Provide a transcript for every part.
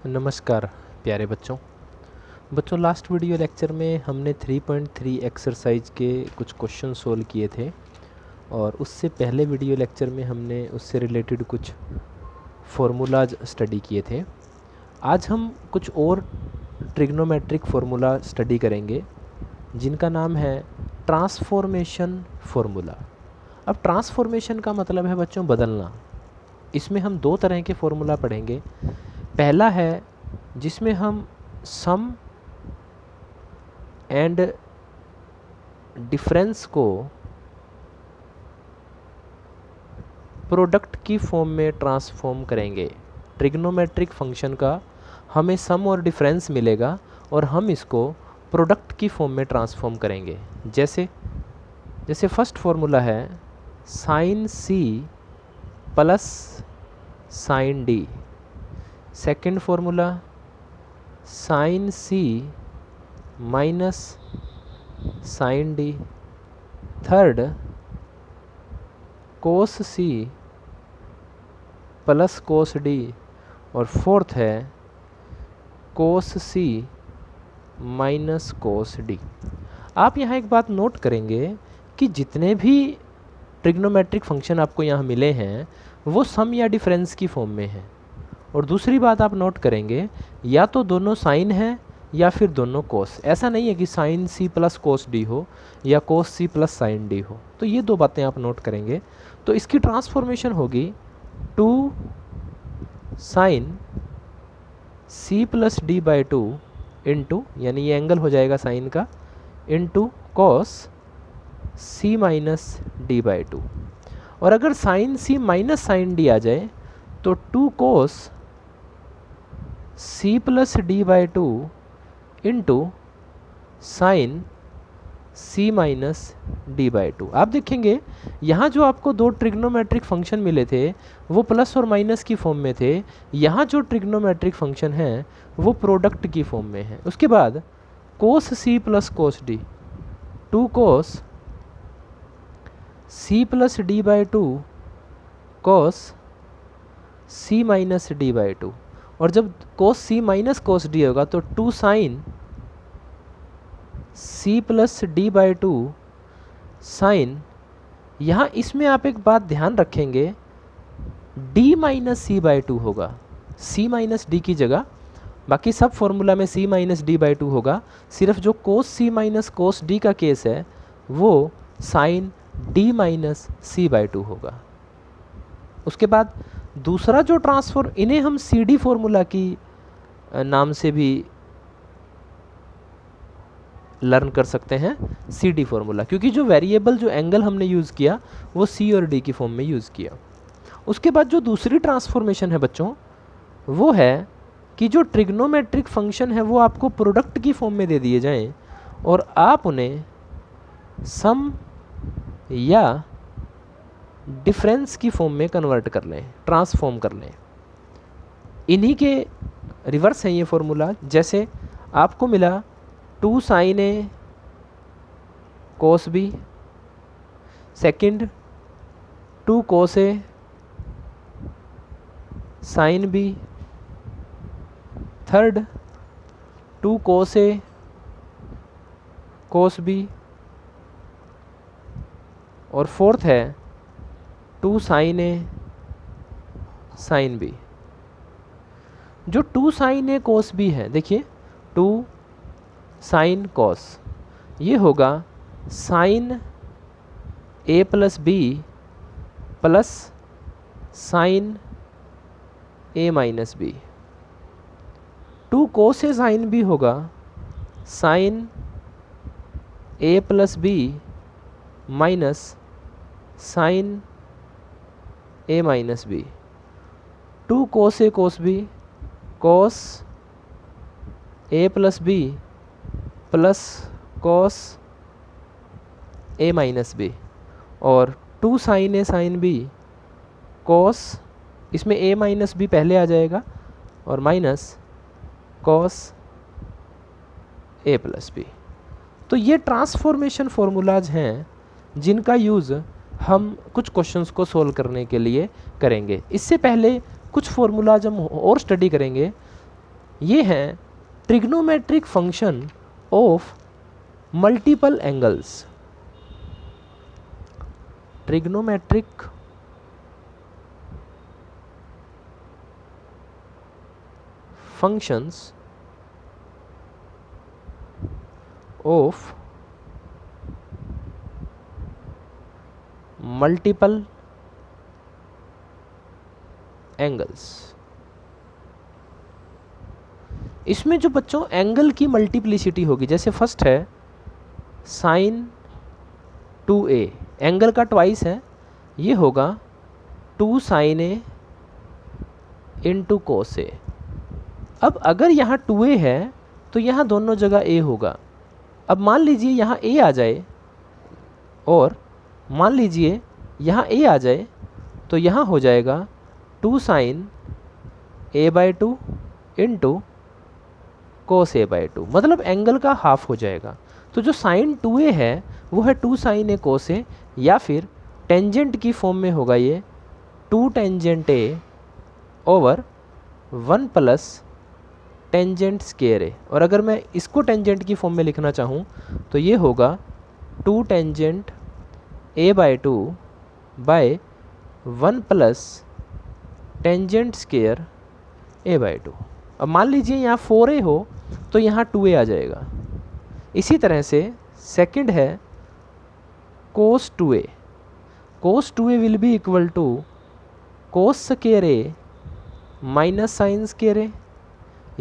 नमस्कार प्यारे बच्चों लास्ट वीडियो लेक्चर में हमने 3.3 एक्सरसाइज के कुछ क्वेश्चन सोल्व किए थे और उससे पहले वीडियो लेक्चर में हमने उससे रिलेटेड कुछ फार्मूलाज स्टडी किए थे। आज हम कुछ और ट्रिग्नोमेट्रिक फार्मूला स्टडी करेंगे जिनका नाम है ट्रांसफॉर्मेशन फार्मूला। अब ट्रांसफॉर्मेशन का मतलब है बच्चों बदलना। इसमें हम दो तरह के फार्मूला पढ़ेंगे। पहला है जिसमें हम सम एंड डिफरेंस को प्रोडक्ट की फॉर्म में ट्रांसफॉर्म करेंगे। ट्रिग्नोमेट्रिक फंक्शन का हमें सम और डिफरेंस मिलेगा और हम इसको प्रोडक्ट की फॉर्म में ट्रांसफॉर्म करेंगे। जैसे फर्स्ट फार्मूला है साइन सी plus sine D. Second formula sine C minus sine D. Third cos C plus cos D. और फोर्थ है कोस सी माइनस कोस डी। आप यहाँ एक बात नोट करेंगे कि जितने भी ट्रिग्नोमेट्रिक फंक्शन आपको यहाँ मिले हैं वो सम या डिफरेंस की फॉर्म में हैं। और दूसरी बात आप नोट करेंगे या तो दोनों साइन है या फिर दोनों कोस। ऐसा नहीं है कि साइन सी प्लस कोस डी हो या cos C plus sine D हो। तो ये दो बातें आप नोट करेंगे। तो इसकी ट्रांसफॉर्मेशन होगी 2 sine C plus D by 2 into, यानी ये एंगल हो जाएगा साइन का, into cos C minus D by 2। और अगर sine C minus sine D आ जाए तो 2 cos C plus D by 2 into sine C minus D by 2। आप देखेंगे यहाँ जो आपको दो ट्रिग्नोमेट्रिक फंक्शन मिले थे वो प्लस और माइनस की फॉर्म में थे। यहाँ जो ट्रिग्नोमेट्रिक फंक्शन है वो प्रोडक्ट की फॉर्म में है। उसके बाद cos C plus cos D, 2 cos C plus D by 2 cos C minus D by 2। और जब कोस सी माइनस कोस डी होगा तो 2 sine C plus D by 2 sine. यहाँ इसमें आप एक बात ध्यान रखेंगे, डी माइनस सी बाई 2 होगा, सी माइनस डी की जगह। बाकी सब फॉर्मूला में सी माइनस डी बाई 2 होगा। सिर्फ जो कोस सी माइनस कोस डी का केस है वो sine D minus C by 2 होगा। उसके बाद दूसरा जो ट्रांसफॉर्म, इन्हें हम सी डी फॉर्मूला की नाम से भी लर्न कर सकते हैं, सी डी फॉर्मूला, क्योंकि जो वेरिएबल जो एंगल हमने यूज़ किया वो सी और डी की फॉर्म में यूज़ किया। उसके बाद जो दूसरी ट्रांसफॉर्मेशन है बच्चों वो है कि जो ट्रिग्नोमेट्रिक फंक्शन है वो आपको प्रोडक्ट की फॉर्म में दे दिए जाएं और आप उन्हें सम या डिफरेंस की फॉर्म में कन्वर्ट कर लें, ट्रांसफॉर्म कर लें। इन्हीं के रिवर्स है ये फॉर्मूला। जैसे आपको मिला 2 sine A cos B, second 2 cos A sine B, third 2 cos A cos B, और फोर्थ है 2 साइन ए साइन बी। जो 2 साइन ए कोस बी है, देखिए 2 साइन कोस, ये होगा साइन ए प्लस बी प्लस साइन ए माइनस बी। 2 कोस ए sine B होगा sign ए plus B minus sign ए minus B. 2 कोस ए कोस B कोस ए plus B plus cos ए minus B. और 2 sine ए sine B कोस, इसमें ए minus B पहले आ जाएगा, और माइनस कोस ए plus B. तो ये transformation formulas हैं जिनका यूज़ हम कुछ क्वेश्चंस को सोल्व करने के लिए करेंगे। इससे पहले कुछ फार्मूलाज हम और स्टडी करेंगे ये हैं trigonometric function of multiple angles. Trigonometric functions of multiple angles। इसमें जो बच्चों एंगल की मल्टीप्लिसिटी होगी, जैसे फर्स्ट है साइन 2a, एंगल का ट्वाइस है, ये होगा 2 sin a इंटू कोस ए। अब अगर यहाँ 2a है तो यहाँ दोनों जगह a होगा। अब मान लीजिए यहाँ a आ जाए और मान लीजिए यहाँ a आ जाए तो यहाँ हो जाएगा 2 sin a/2 into cos a/2, मतलब एंगल का हाफ हो जाएगा। तो जो साइन 2a है वो है 2 sin a कोस a, या फिर टेंजेंट की फॉर्म में होगा ये 2 tangent a over 1 plus tangent square A. और अगर मैं इसको टेंजेंट की फॉर्म में लिखना चाहूँ तो ये होगा 2 tangent a/2 by 1 plus tangent square a/2। अब मान लीजिए यहाँ 4a हो तो यहाँ 2a आ जाएगा। इसी तरह से सेकंड है cos 2a। Cos 2a will be equal to cos square a minus sine square a,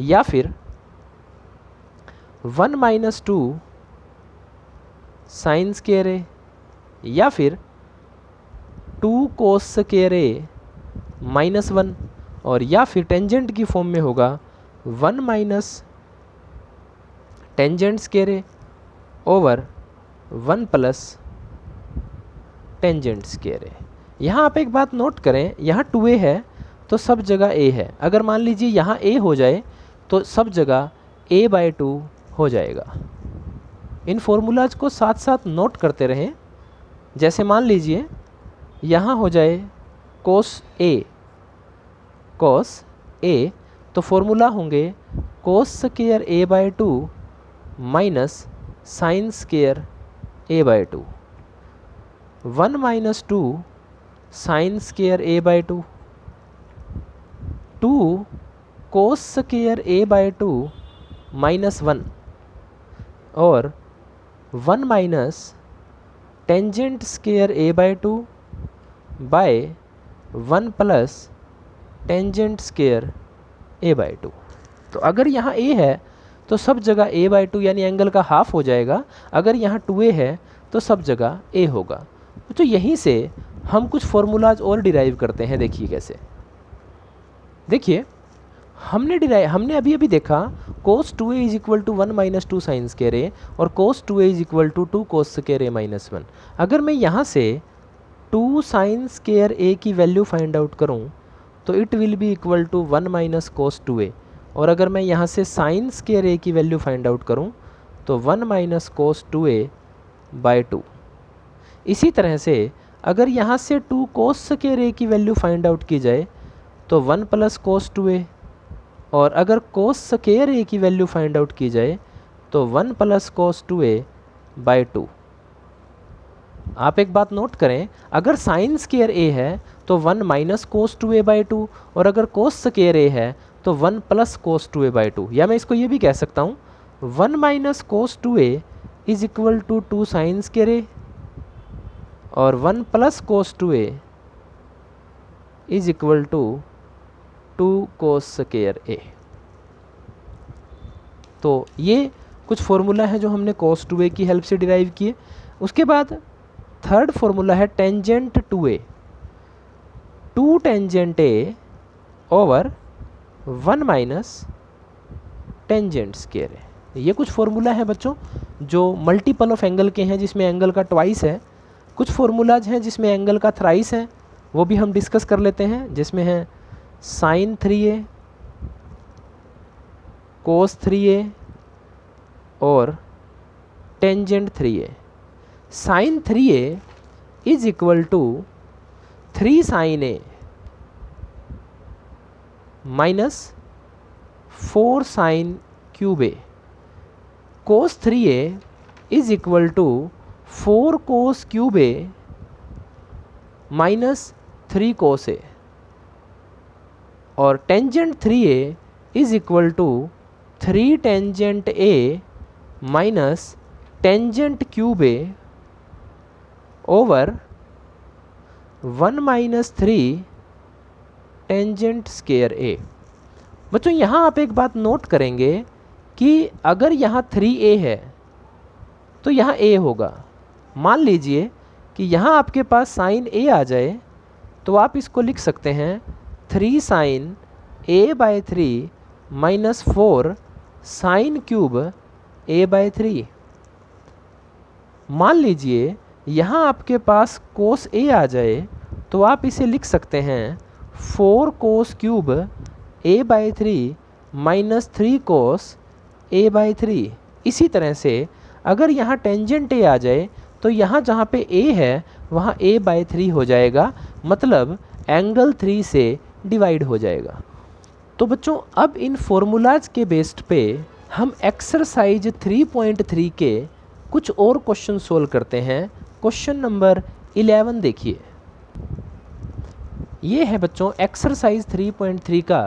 या फिर 1 माइनस 2 साइन स्क्वायर a, या फिर 2 कोस स्क्वायर a माइनस 1, और या फिर टेंजेंट की फॉर्म में होगा 1 minus tangent square a over 1 plus tangent square a। यहाँ आप एक बात नोट करें, यहाँ 2a है तो सब जगह a है। अगर मान लीजिए यहाँ a हो जाए तो सब जगह a/2 हो जाएगा। इन फॉर्मूलाज को साथ साथ नोट करते रहें। जैसे मान लीजिए यहाँ हो जाए कोस a, तो फॉर्मूला होंगे cos square a/2 minus sine square a/2, 1 minus 2 sine square a/2, 2 cos square a/2 minus 1, और 1 minus tangent square a/2 by 1 plus tangent square a/2। तो अगर यहाँ a है तो सब जगह a/2 यानी एंगल का हाफ हो जाएगा। अगर यहाँ 2a है तो सब जगह a होगा। तो यहीं से हम कुछ फॉर्मूलाज और डिराइव करते हैं। देखिए कैसे, देखिए हमने अभी देखा cos 2a is equal to 1 minus 2 sine square a और cos 2a is equal to 2 cos square a minus 1। अगर मैं यहाँ से 2 साइन स्क्वायर a की वैल्यू फाइंड आउट करूँ तो it will be equal to 1 minus cos 2a, और अगर मैं यहाँ से साइन स्क्वायर a की वैल्यू फाइंड आउट करूँ तो 1 माइनस कोस 2a बाय 2। इसी तरह से अगर यहाँ से 2 कोस स्क्वायर a की वैल्यू फाइंड आउट की जाए तो 1 प्लस कोस 2a, और अगर कोस स्क्वायर a की वैल्यू फाइंड आउट की जाए तो 1 प्लस कोस 2a बाय 2। आप एक बात नोट करें, अगर साइन स्क्वायर a है तो 1 माइनस कोस 2a बाय 2, और अगर कोस स्क्वायर a है तो 1 प्लस कोस 2a बाय 2। या मैं इसको ये भी कह सकता हूँ 1 minus cos 2a is equal to 2 sine square a, और 1 plus cos 2a is equal to 2 cos square a। तो ये कुछ फॉर्मूला है जो हमने कोस 2a की हेल्प से डिराइव किए। उसके बाद थर्ड फॉर्मूला है tangent 2a, 2 tangent a over 1 minus tangent square a। ये कुछ फॉर्मूला है बच्चों जो मल्टीपल ऑफ एंगल के हैं, जिसमें एंगल का ट्वाइस है। कुछ फॉर्मूलाज हैं जिसमें एंगल का थ्राइस है, वो भी हम डिस्कस कर लेते हैं। जिसमें है साइन 3a, कोस 3a और tangent 3a। Sine 3a is equal to 3 sine a minus 4 sine cube A cos 3a is equal to 4 cos cube A minus 3 cos A, और tangent 3a is equal to 3 tangent a minus tangent cube A over 1 minus 3 tangent square A. बच्चों यहाँ आप एक बात note करेंगे कि अगर यहाँ 3a है तो यहाँ a होगा। मान लीजिए कि यहाँ आपके पास साइन a आ जाए तो आप इसको लिख सकते हैं 3 sine a by 3 minus 4 sine cube a by 3। मान लीजिए यहाँ आपके पास कोस a आ जाए तो आप इसे लिख सकते हैं 4 cos cube a by 3 minus 3 cos a by 3। इसी तरह से अगर यहाँ टेंजेंट a आ जाए तो यहाँ जहाँ पे a है वहाँ a बाय 3 हो जाएगा, मतलब एंगल 3 से डिवाइड हो जाएगा। तो बच्चों अब इन फॉर्मूलाज के बेस्ड पे हम एक्सरसाइज 3.3 के कुछ और क्वेश्चन सोल्व करते हैं। क्वेश्चन नंबर 11 देखिए, ये है बच्चों एक्सरसाइज 3.3 का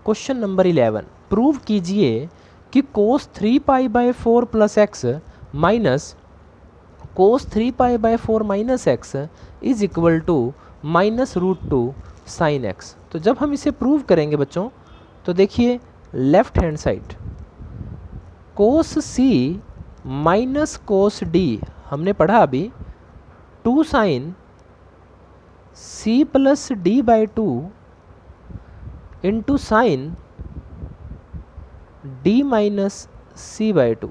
क्वेश्चन नंबर 11। प्रूव कीजिए कि cos 3 pi by 4 plus x minus cos 3 pi by 4 minus x is equal to minus root 2 sine x. तो जब हम इसे प्रूव करेंगे बच्चों तो देखिए लेफ्ट हैंड साइड कोस सी माइनस कोस डी हमने पढ़ा अभी 2 sine C plus D by 2 into sine D minus C by 2।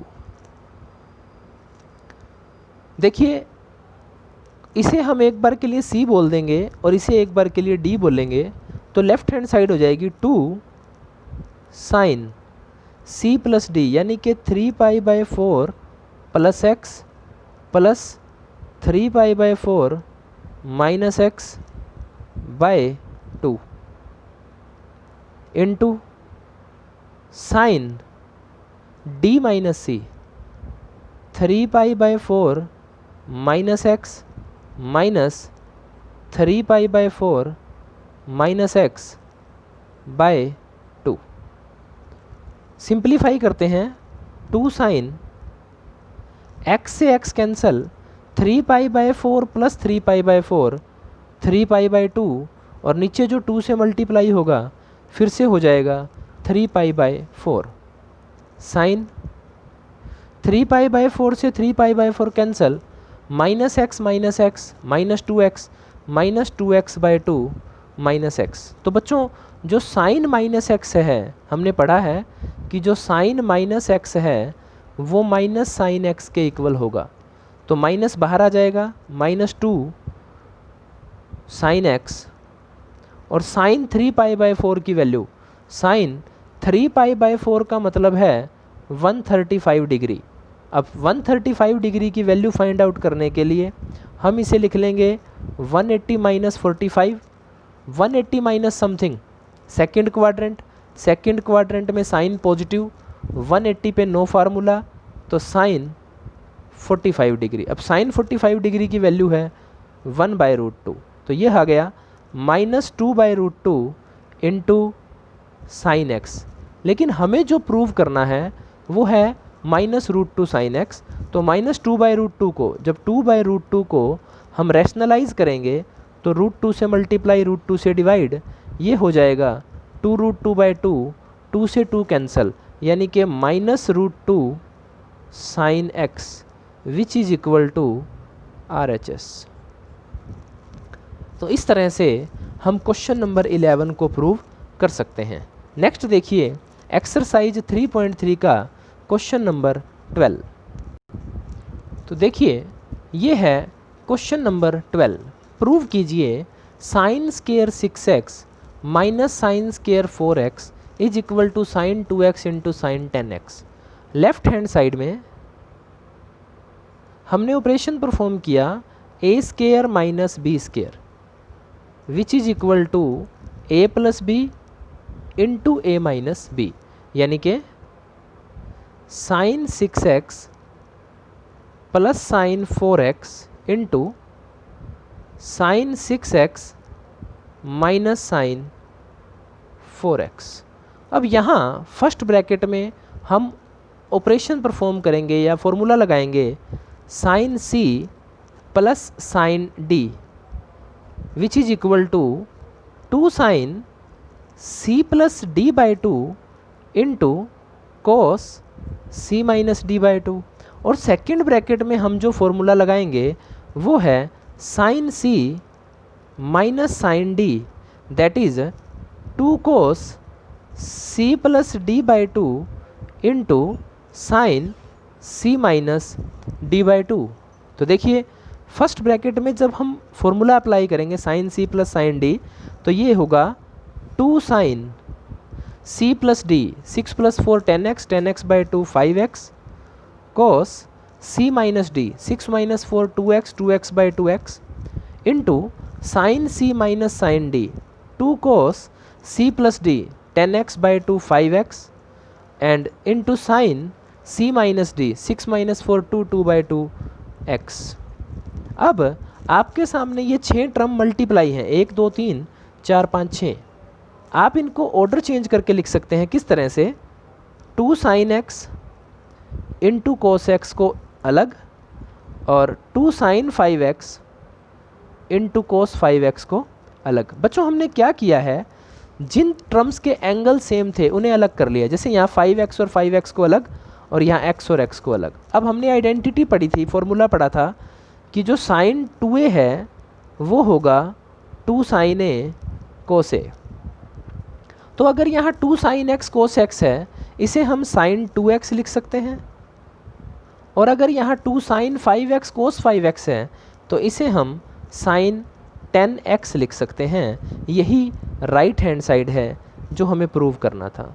देखिए इसे हम एक बार के लिए c बोल देंगे और इसे एक बार के लिए d बोलेंगे तो लेफ्ट हैंड साइड हो जाएगी 2 साइन c प्लस डी, यानी कि 3 pi by 4 plus x plus 3 pi by 4 minus x by 2 into sine d minus c 3 pi by 4 minus x minus 3 pi by 4 minus x by 2। Simplify करते हैं 2 sine x से x cancel 3 pi by 4 plus 3 pi by 4 3 pi by 2, और नीचे जो 2 से multiply होगा फिर से हो जाएगा 3 pi by 4 sine 3 pi by 4 से 3 pi by 4 cancel minus x minus two x by 2 minus x. तो बच्चों जो साइन माइनस एक्स है हमने पढ़ा है कि जो साइन माइनस एक्स है वो माइनस साइन एक्स के इक्वल होगा, तो माइनस बाहर आ जाएगा माइनस 2 साइन एक्स, और साइन 3 पाई बाय 4 की वैल्यू साइन 3 पाई बाय 4 का मतलब है 135 डिग्री। अब 135 डिग्री की वैल्यू फाइंड आउट करने के लिए हम इसे लिख लेंगे 180 minus 45, 180 minus something second quadrant में साइन पॉजिटिव, 180 पे नो फार्मूला तो साइन 45 डिग्री। अब साइन 45 डिग्री की वैल्यू है 1 बाय रूट 2, तो ये आ गया minus 2 by root 2 into sine x. लेकिन हमें जो प्रूव करना है वो है माइनस रूट 2 साइन एक्स। तो माइनस 2 बाई रूट 2 को जब 2 बाई रूट 2 को हम रैशनलाइज करेंगे तो रूट 2 से मल्टीप्लाई रूट 2 से डिवाइड, ये हो जाएगा 2 रूट 2 बाई 2, 2 से 2 कैंसल, यानी कि minus root 2 sine x which is equal to RHS। तो इस तरह से हम क्वेश्चन नंबर 11 को प्रूव कर सकते हैं। नेक्स्ट देखिए एक्सरसाइज 3.3 का क्वेश्चन नंबर 12। तो देखिए ये है क्वेश्चन नंबर 12। प्रूव कीजिए sine square 6x minus sine square 4x is equal to sine 2x into sine 10x। Left hand side में हमने ऑपरेशन परफॉर्म किया a square minus b square which is equal to a plus B into a minus B. यानी कि sine 6x plus sine 4x into sine 6x minus sine 4x। अब यहाँ first bracket में हम operation perform करेंगे या formula लगाएंगे sine c plus sine d which is equal to 2 sine c plus D by 2 into cos c minus D by 2। और second bracket में हम जो फॉर्मूला लगाएंगे वो है sine c minus sine d that is 2 cos c plus D by 2 into sine c minus D by 2। तो देखिए first bracket में जब हम फॉर्मूला अप्लाई करेंगे sine c plus sine d तो ये होगा 2 sine c plus d 6 plus 4 10x 10x by 2 5x cos c minus d 6 minus 4 2x 2x by 2x into sine c minus sine d 2 cos c plus d 10x by 2 5x and into sine c minus d 6 minus 4 2 2 by 2 x। अब आपके सामने ये 6 term multiply हैं 1 2 3 4 5 6। आप इनको order change करके लिख सकते हैं किस तरह से 2 sine x into cos x को अलग और 2 sign 5x into cos 5x को अलग। बच्चों हमने क्या किया है, जिन टर्म्स के एंगल सेम थे उन्हें अलग कर लिया। जैसे यहाँ 5x और 5x को अलग और यहाँ x और x को अलग। अब हमने आइडेंटिटी पढ़ी थी, फॉर्मूला पढ़ा था कि जो साइन 2a है वो होगा 2 साइन a कोस a। तो अगर यहाँ 2 साइन x कोस x है इसे हम साइन 2x लिख सकते हैं, और अगर यहाँ 2 साइन 5x कोस 5x है तो इसे हम साइन 10x लिख सकते हैं। यही राइट हैंड साइड है जो हमें प्रूव करना था।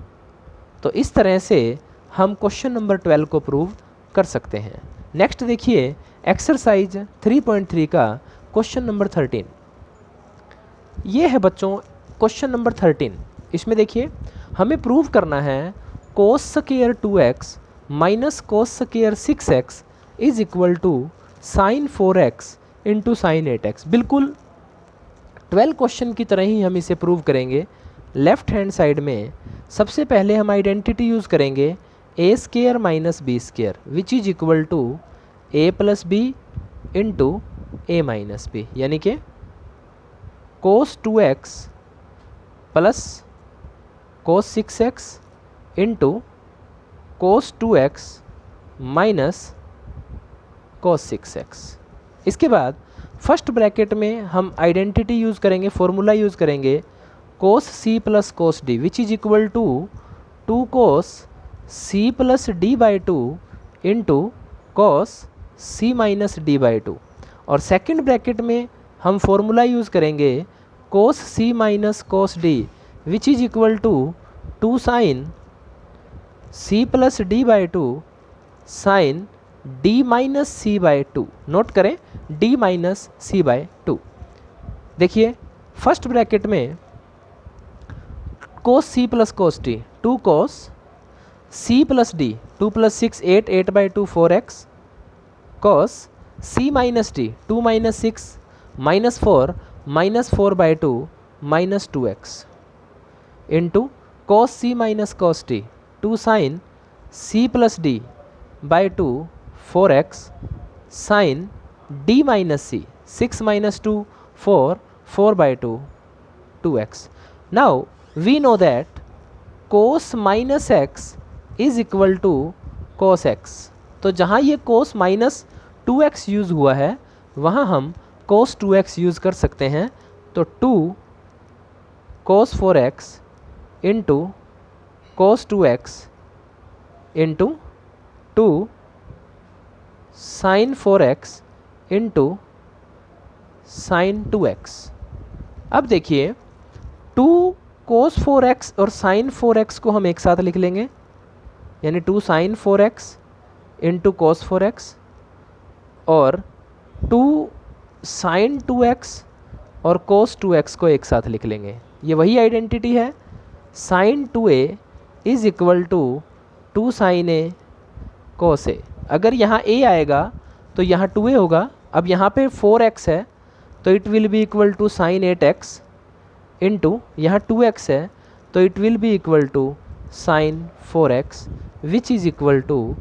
तो इस तरह से हम क्वेश्चन नंबर 12 को प्रूव कर सकते हैं। नेक्स्ट देखिए एक्सरसाइज 3.3 का क्वेश्चन नंबर 13। ये है बच्चों क्वेश्चन नंबर 13। इसमें देखिए हमें प्रूव करना है cos square 2x minus cos square 6x is equal to sine 4x into sine 8x। बिल्कुल 12 क्वेश्चन की तरह ही हम इसे प्रूव करेंगे। लेफ्ट हैंड साइड में सबसे पहले हम आइडेंटिटी यूज़ करेंगे A square minus B square which is equal to A plus B into A minus B, यानी कि cos 2x plus cos 6x into cos 2x minus cos 6x। इसके बाद first bracket में हम identity use करेंगे, formula use करेंगे cos c plus cos d which is equal to 2 cos c plus D by 2 into cos c minus D by 2। और second bracket में हम formula use करेंगे cos c minus cos d which is equal to 2 sine c plus D by 2 sine d minus C by 2। Note करें d minus C by 2। देखिए first bracket में cos c plus cos d 2 cos c plus d 2 plus 6 8 8 by 2 4x cos c minus d 2 minus 6 minus 4 by 2 minus 2x into cos c minus cos d 2 sine c plus d by 2 4x sine d minus c 6 minus 2 4 by 2 2x। Now we know that cos minus x is equal to cos x। तो जहाँ ये कोस minus 2x use हुआ है वहाँ हम कोस 2x use कर सकते हैं। तो 2 cos 4x into cos 2x into 2 sine 4x into sine 2x। अब देखिए 2 कोस 4x और साइन 4x को हम एक साथ लिख लेंगे, यानी 2 साइन 4x इंटू कोस 4x और 2 साइन 2x और कोस 2x को एक साथ लिख लेंगे। ये वही आइडेंटिटी है sine 2a is equal to 2 sine A cos A. अगर यहाँ a आएगा तो यहाँ 2a होगा। अब यहाँ पे 4x है तो it will be equal to sine 8x into यहाँ 2x है तो it will be equal to sine 4x which is equal to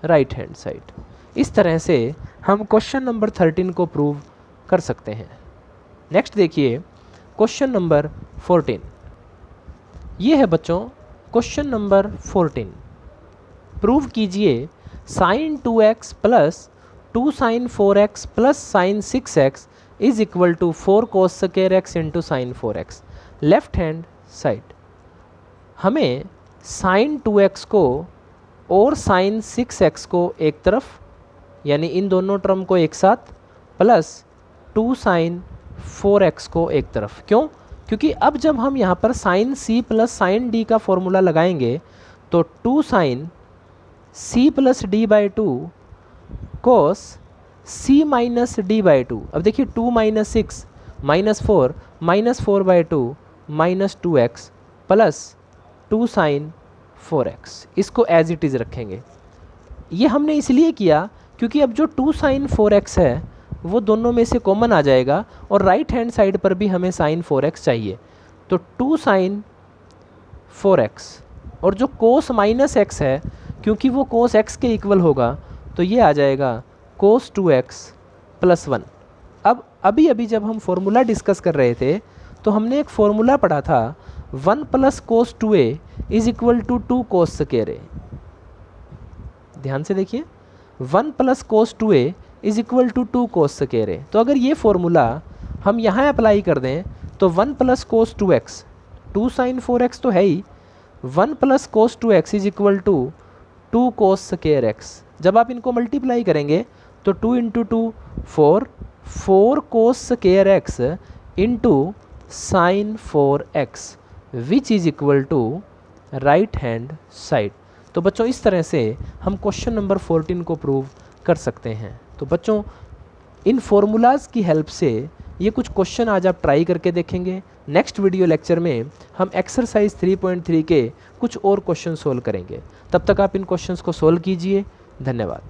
right hand side. इस तरह से हम क्वेश्चन नंबर 13 को प्रूव कर सकते हैं। नेक्स्ट देखिए क्वेश्चन नंबर 14। ये है बच्चों क्वेश्चन नंबर 14। प्रूव कीजिए sine 2x plus 2 sine 4x plus sine 6x is equal to 4 cos square x into sine 4x। Left hand side हमें साइन 2x को और साइन 6x को एक तरफ यानी इन दोनों टर्म को एक साथ प्लस 2 साइन 4x को एक तरफ। क्यों? क्योंकि अब जब हम यहाँ पर sine c plus sine d का फॉर्मूला लगाएंगे तो 2 sine c plus d by 2 cos c minus d by 2। अब देखिए 2 minus 6 minus 4 by 2 minus 2x plus 2 sine 4x। इसको एज इट इज़ रखेंगे। ये हमने इसलिए किया क्योंकि अब जो 2 साइन 4x है वो दोनों में से कॉमन आ जाएगा और राइट हैंड साइड पर भी हमें साइन 4x चाहिए। तो 2 साइन 4x और जो कोस माइनस x है क्योंकि वो कोस x के इक्वल होगा तो ये आ जाएगा कोस 2x प्लस 1। अब अभी जब हम फॉर्मूला डिस्कस कर रहे थे तो हमने एक फॉर्मूला पढ़ा था 1 plus cos 2a is equal to 2 cos square a। ध्यान से देखिए 1 plus cos 2a is equal to 2 cos square a। तो अगर ये फॉर्मूला हम यहाँ अप्लाई कर दें तो 1 plus cos 2x 2 sine 4x तो है ही, 1 plus cos 2x is equal to 2 cos square x। जब आप इनको मल्टीप्लाई करेंगे तो 2 into 2 4 cos square x into sine 4x which is equal to right hand side. तो बच्चों इस तरह से हम क्वेश्चन नंबर 14 को प्रूव कर सकते हैं। तो बच्चों इन फॉर्मूलाज़ की हेल्प से ये कुछ क्वेश्चन आज आप ट्राई करके देखेंगे। नेक्स्ट वीडियो लेक्चर में हम एक्सरसाइज 3.3 के कुछ और क्वेश्चन सोल्व करेंगे। तब तक आप इन क्वेश्चंस को सोल्व कीजिए। धन्यवाद।